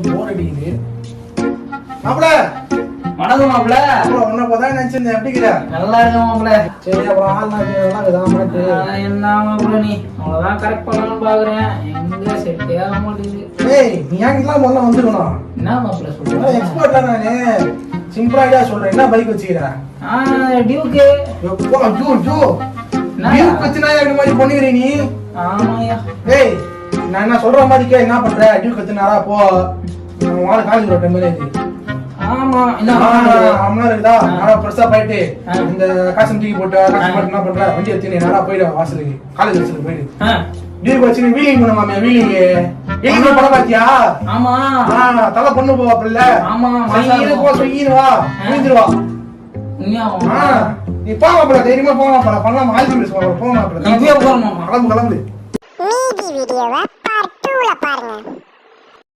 போர் அடிக்குது. மாப்பிள வணக்கம் மாப்பிள. உன்னை போதான் நினைச்சிருந்தேன். எப்படி இருக்கிற? நல்லா இருக்க மாப்பிள. சரி அப்புறம் ஆள்லாம் மாட்டு என்ன மாப்பிள நீ அவ்வளவுதான் கரெக்ட் பண்ணலாம்னு பாக்குறேன். எங்க செட்டே ஆக மாட்டேங்குது. ஏய் நீ என்கிட்டலாம் முதல்ல வந்துக்கணும். என்ன மாப்பிள சொல்ற? எக்ஸ்பர்ட்டா நானு சிம்பிளா ஐடியா சொல்றேன். என்ன பைக் வச்சுக்கிறேன்? டியூக்கு. டியூக் வச்சுனா எப்படி மாதிரி பண்ணுகிற நீ? ஆமாயா. ஏய் நான் என்ன சொல்ற மாதிரி கே என்ன பண்ற? டியூக் வச்சுனாரா போ. வாழ காலேஜ் ரோட் மாதிரி இருக்கு. ஆமா என்ன அம்மா இருக்குதா? நான் பெருசா போயிட்டு இந்த காசு தூக்கி போட்டு என்ன பண்ற? வண்டி எடுத்து நேரா போயிடு வாசலுக்கு காலேஜ் வாசலுக்கு போயிடு. டியூக் வச்சு வீலிங் பண்ணுவாமே வீலிங் படம் பாத்தியா? ஆமா தலை பொண்ணு போவாப்ல. ஆமா சொல்லிடுவா முடிஞ்சிருவா. நீ போவாப்ல தைரியமா போவாப்ல பண்ணலாம். ஆல்பி போவாப்ல இப்பவே போறோம். கிளம்பு. மீதி வீடியோவை பார்ட் 2ல பாருங்க.